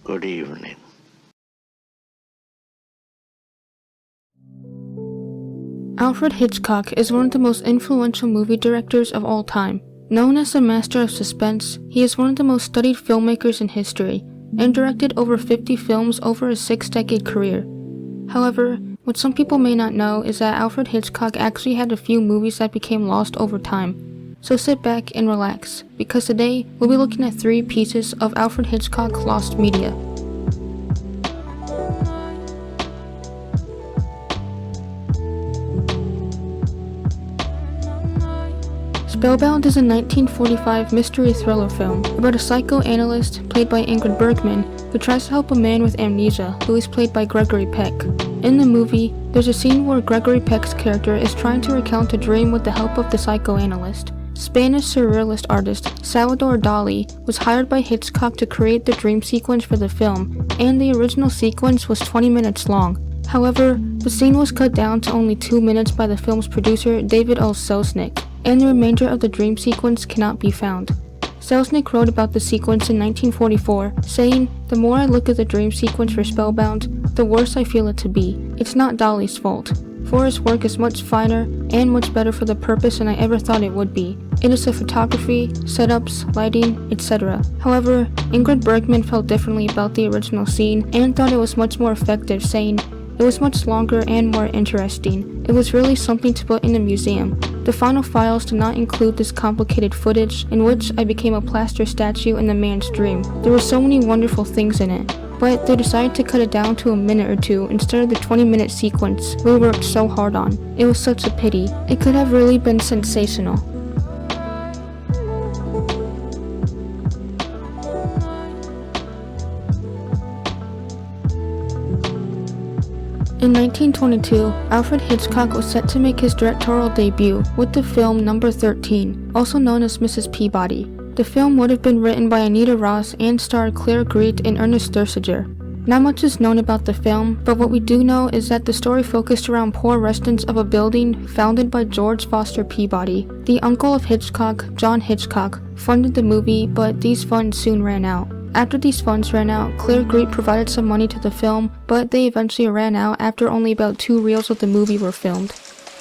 Good evening. Alfred Hitchcock is one of the most influential movie directors of all time. Known as the master of suspense, he is one of the most studied filmmakers in history, and directed over 50 films over a 6-decade career. However, what some people may not know is that Alfred Hitchcock actually had a few movies that became lost over time. So sit back and relax, because today we'll be looking at 3 pieces of Alfred Hitchcock lost media. Spellbound is a 1945 mystery thriller film about a psychoanalyst, played by Ingrid Bergman, who tries to help a man with amnesia, who is played by Gregory Peck. In the movie, there's a scene where Gregory Peck's character is trying to recount a dream with the help of the psychoanalyst. Spanish surrealist artist Salvador Dali was hired by Hitchcock to create the dream sequence for the film, and the original sequence was 20 minutes long. However, the scene was cut down to only 2 minutes by the film's producer David O. Selznick, and the remainder of the dream sequence cannot be found. Selznick wrote about the sequence in 1944, saying, "The more I look at the dream sequence for Spellbound, the worse I feel it to be. It's not Dali's fault, for his work is much finer and much better for the purpose than I ever thought it would be. It is the photography, setups, lighting, etc." However, Ingrid Bergman felt differently about the original scene and thought it was much more effective, saying, "It was much longer and more interesting. It was really something to put in a museum. The final files did not include this complicated footage in which I became a plaster statue in the man's dream. There were so many wonderful things in it. But they decided to cut it down to a minute or two instead of the 20-minute sequence we worked so hard on. It was such a pity. It could have really been sensational." In 1922, Alfred Hitchcock was set to make his directorial debut with the film Number 13, also known as Mrs. Peabody. The film would have been written by Anita Ross and starred Claire Greet and Ernest Thursiger. Not much is known about the film, but what we do know is that the story focused around poor residents of a building founded by George Foster Peabody. The uncle of Hitchcock, John Hitchcock, funded the movie, but these funds soon ran out. After these funds ran out, Claire Greet provided some money to the film, but they eventually ran out after only about 2 reels of the movie were filmed.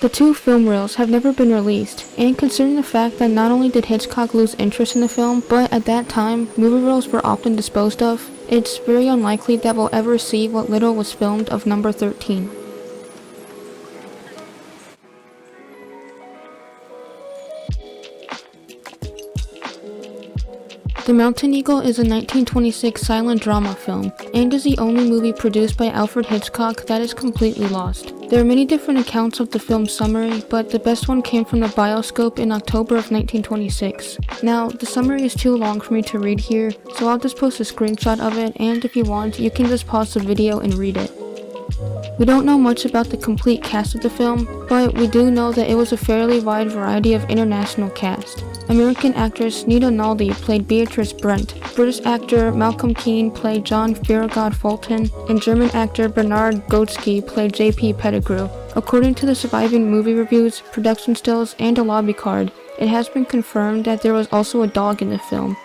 The 2 film reels have never been released, and considering the fact that not only did Hitchcock lose interest in the film, but at that time, movie reels were often disposed of, it's very unlikely that we'll ever see what little was filmed of Number 13. The Mountain Eagle is a 1926 silent drama film, and is the only movie produced by Alfred Hitchcock that is completely lost. There are many different accounts of the film's summary, but the best one came from the Bioscope in October of 1926. Now, the summary is too long for me to read here, so I'll just post a screenshot of it, and if you want, you can just pause the video and read it. We don't know much about the complete cast of the film, but we do know that it was a fairly wide variety of international cast. American actress Nita Naldi played Beatrice Brent, British actor Malcolm Keane played John Thurgood Fulton, and German actor Bernard Goetsky played J.P. Pettigrew. According to the surviving movie reviews, production stills, and a lobby card, it has been confirmed that there was also a dog in the film.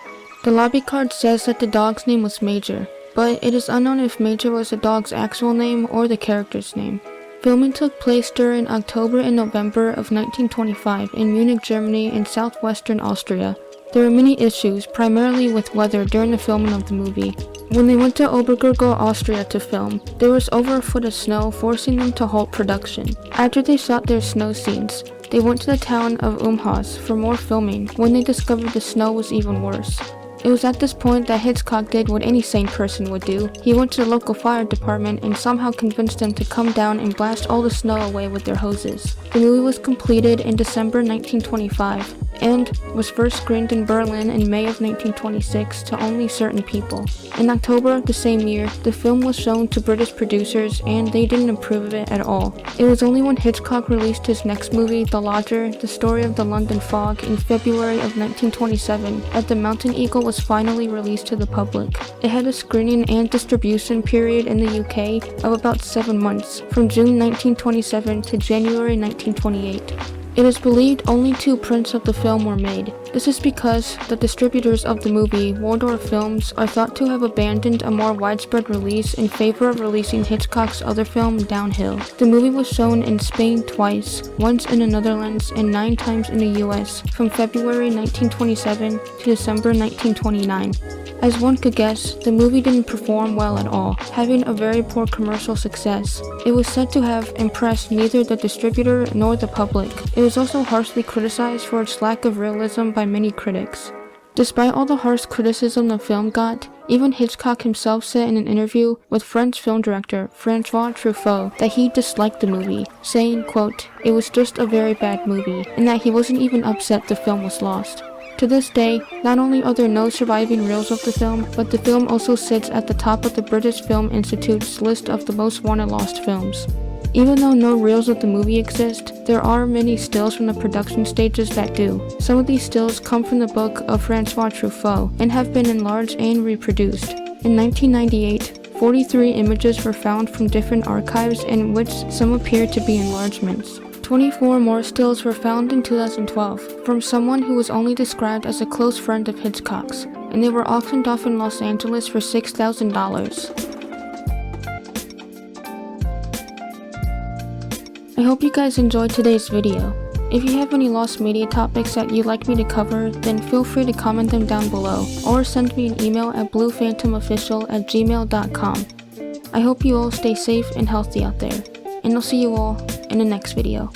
The lobby card says that the dog's name was Major, but it is unknown if Major was the dog's actual name or the character's name. Filming took place during October and November of 1925 in Munich, Germany and southwestern Austria. There were many issues, primarily with weather during the filming of the movie. When they went to Obergurgl, Austria to film, there was over a foot of snow, forcing them to halt production. After they shot their snow scenes, they went to the town of Umhaus for more filming when they discovered the snow was even worse. It was at this point that Hitchcock did what any sane person would do. He went to the local fire department and somehow convinced them to come down and blast all the snow away with their hoses. The movie was completed in December 1925 and was first screened in Berlin in May of 1926 to only certain people. In October of the same year, the film was shown to British producers and they didn't approve of it at all. It was only when Hitchcock released his next movie, The Lodger, The Story of the London Fog, in February of 1927 that The Mountain Eagle was finally released to the public. It had a screening and distribution period in the UK of about 7 months, from June 1927 to January 1928. It is believed only 2 prints of the film were made. This is because the distributors of the movie, Waldorf Films, are thought to have abandoned a more widespread release in favor of releasing Hitchcock's other film, Downhill. The movie was shown in Spain twice, once in the Netherlands and 9 times in the US, from February 1927 to December 1929. As one could guess, the movie didn't perform well at all, having a very poor commercial success. It was said to have impressed neither the distributor nor the public. It was also harshly criticized for its lack of realism by many critics. Despite all the harsh criticism the film got, even Hitchcock himself said in an interview with French film director Francois Truffaut that he disliked the movie, saying, quote, "It was just a very bad movie," and that he wasn't even upset the film was lost. To this day, not only are there no surviving reels of the film, but the film also sits at the top of the British Film Institute's list of the most wanted lost films. Even though no reels of the movie exist, there are many stills from the production stages that do. Some of these stills come from the book of Francois Truffaut and have been enlarged and reproduced. In 1998, 43 images were found from different archives in which some appeared to be enlargements. 24 more stills were found in 2012 from someone who was only described as a close friend of Hitchcock's, and they were auctioned off in Los Angeles for $6,000. I hope you guys enjoyed today's video. If you have any lost media topics that you'd like me to cover, then feel free to comment them down below, or send me an email at bluephantomofficial@gmail.com. I hope you all stay safe and healthy out there, and I'll see you all in the next video.